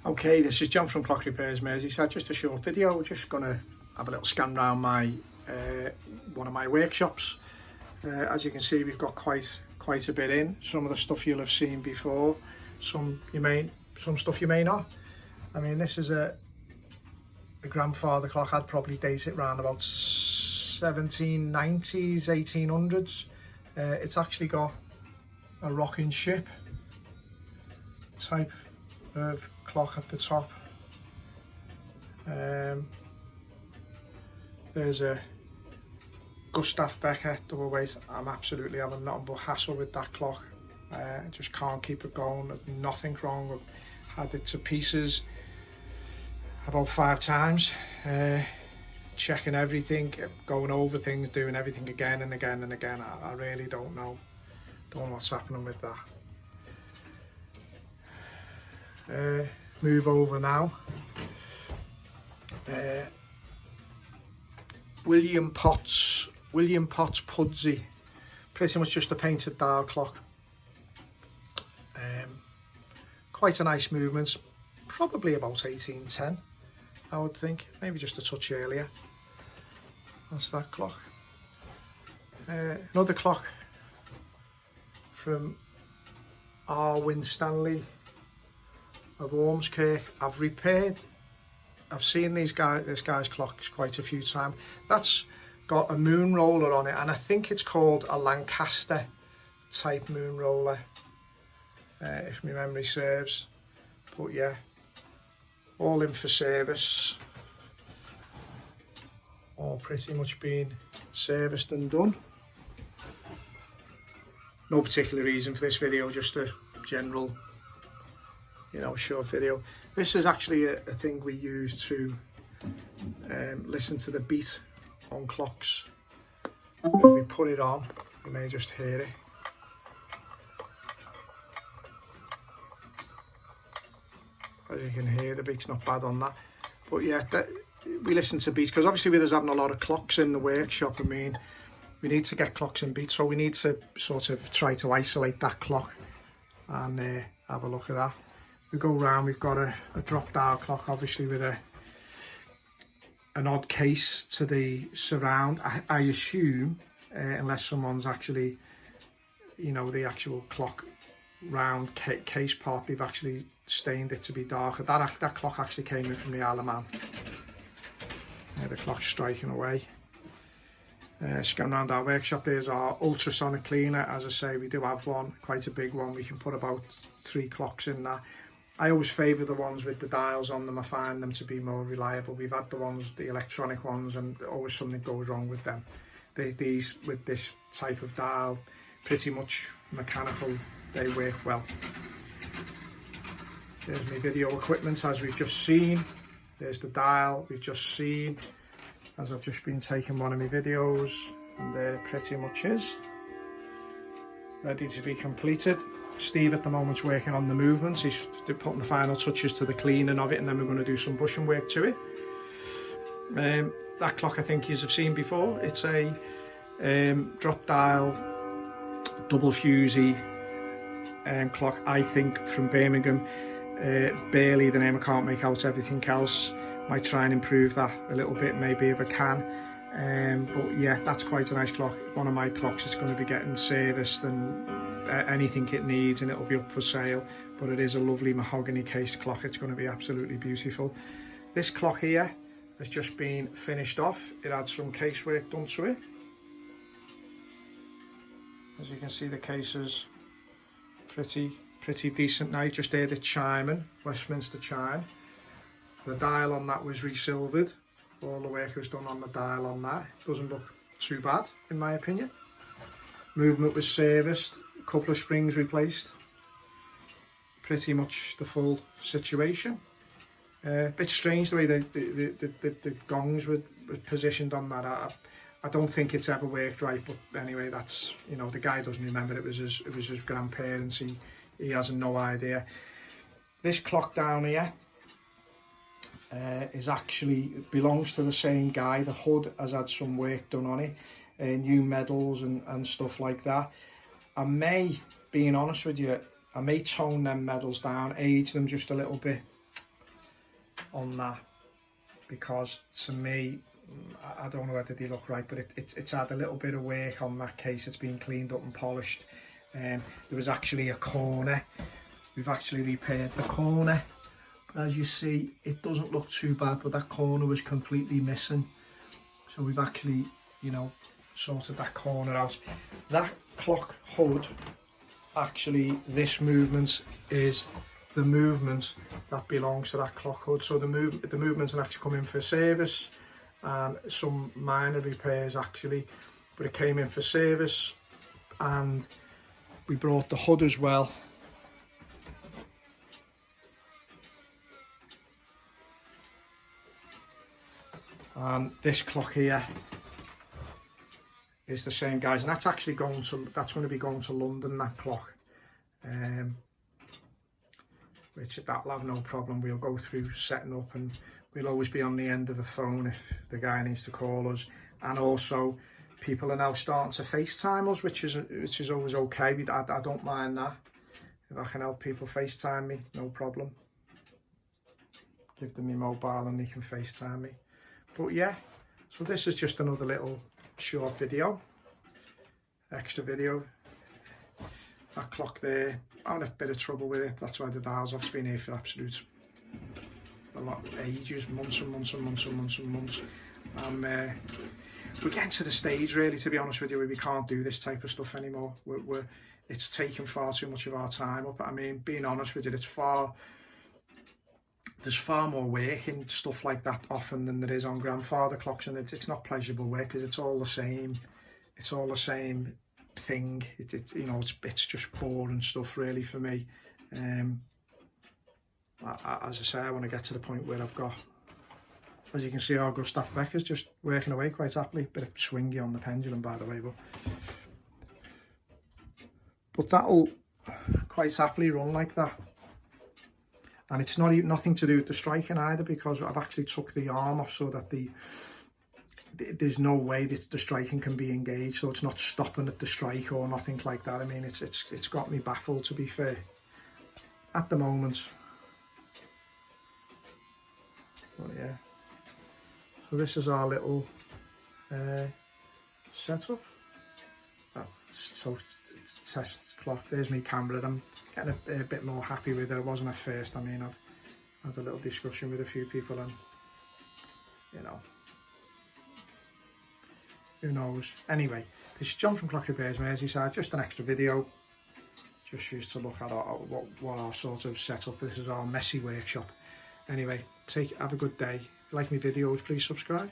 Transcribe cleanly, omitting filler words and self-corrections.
Okay, this is John from Clock Repairs Merseyside. Just a short video. Just gonna have a little scan around my one of my workshops. As you can see, we've got quite a bit in. Some of the stuff you'll have seen before, some stuff you may not. I mean, this is a grandfather clock. I'd probably date it around about 1790s, 1800s. It's actually got a rocking ship type of clock at the top. There's a Gustav Becker double weight. I'm absolutely having nothing but hassle with that clock. I just can't keep it going. There's nothing wrong. I've had it to pieces about 5 times, checking everything, going over things, doing everything again and again and again. I really don't know what's happening with that. Move over now. William Potts Pudsey, pretty much just a painted dial clock. Quite a nice movement, probably about 1810, I would think, maybe just a touch earlier. That's that clock. Another clock from R. Winstanley of Ormskirk. I've seen this guy's clocks quite a few times. That's got a moon roller on it, and I think it's called a Lancaster type moon roller, if my memory serves. But yeah, all in for service, all pretty much being serviced and done. No particular reason for this video, just a general, short video. This is actually a thing we use to listen to the beat on clocks. If we put it on, you may just hear it. As you can hear, the beat's not bad on that. But yeah, we listen to beats because obviously with us having a lot of clocks in the workshop, I mean, we need to get clocks and beats, so we need to sort of try to isolate that clock and have a look at that. We go round, we've got a drop dial clock, obviously with an odd case to the surround. I assume, unless someone's actually, the actual clock round case part, they've actually stained it to be darker. That clock actually came in from the Isle of Man. The clock's striking away. Scan around our workshop. There's our ultrasonic cleaner. As I say, we do have one, quite a big one. We can put about 3 clocks in there. I always favour the ones with the dials on them. I find them to be more reliable. We've had the electronic ones, and always something goes wrong with them. These with this type of dial, pretty much mechanical, they work well. There's my video equipment, as we've just seen. There's the dial we've just seen, as I've just been taking one of my videos, and there it pretty much is, ready to be completed. Steve at the moment's working on the movements. He's putting the final touches to the cleaning of it, and then we're going to do some brushing work to it. That clock I think you have seen before. It's a drop dial, double fusey clock, I think from Birmingham. Barely the name, I can't make out everything else. Might try and improve that a little bit, maybe if I can. But yeah, that's quite a nice clock. One of my clocks is going to be getting serviced and anything it needs, and it'll be up for sale. But it is a lovely mahogany cased clock. It's going to be absolutely beautiful. This clock here has just been finished off. It had some casework done to it. As you can see, the case is pretty decent now. You just heard it chiming, Westminster chime. The dial on that was resilvered. All the work was done on the dial on that. Doesn't look too bad, in my opinion. Movement was serviced, a couple of springs replaced. Pretty much the full situation. A bit strange the way the gongs were positioned on that. I don't think it's ever worked right, but anyway, that's, the guy doesn't remember. It was his grandparents. He has no idea. This clock down here belongs to the same guy. The hood has had some work done on it, new medals and stuff like that. I may, being honest with you, I may tone them medals down, age them just a little bit, on that, because to me, I don't know whether they look right, but it's had a little bit of work on that case. It's been cleaned up and polished. There was actually a corner. We've actually repaired the corner. But as you see, it doesn't look too bad, but that corner was completely missing. So we've actually, you know, sorted that corner out. That clock hood, actually, this movement is the movement that belongs to that clock hood. So the movements are actually come in for service and some minor repairs actually, but it came in for service, and we brought the hood as well. And this clock here is the same, guys, and that's actually going to be going to London, that clock, which that'll have no problem. We'll go through setting up, and we'll always be on the end of the phone if the guy needs to call us. And also, people are now starting to FaceTime us, which is always okay. I don't mind that. If I can help people FaceTime me, no problem. Give them my mobile and they can FaceTime me. But yeah, so this is just another little short video, extra video. That clock there, I'm in a bit of trouble with it. That's why the dial's off. It's been here for absolute ages, months and months and months and months and months. We're getting to the stage, really, to be honest with you, where we can't do this type of stuff anymore. It's taking far too much of our time up. I mean, being honest with you, there's far more work in stuff like that often than there is on grandfather clocks, and it's not pleasurable work because it's all the same. It's all the same thing. You know, it's just boring stuff, really, for me. As I say, I want to get to the point where I've got, as you can see, our Gustav Becker's just working away quite happily. Bit of swingy on the pendulum, by the way, but that'll quite happily run like that. And it's not even nothing to do with the striking either, because I've actually took the arm off so that there's no way that the striking can be engaged, so it's not stopping at the strike or nothing like that. I mean, it's got me baffled, to be fair, at the moment. But yeah, so this is our little setup. So it's test clock. There's my camera. I'm getting a bit more happy with it. I wasn't at first. I mean, I've had a little discussion with a few people, and you know, who knows. Anyway, this is John from Clock Repairs Merseyside. Just an extra video, just used to look at what our sort of setup. This is our messy workshop. Anyway, have a good day. If you like my videos, please subscribe.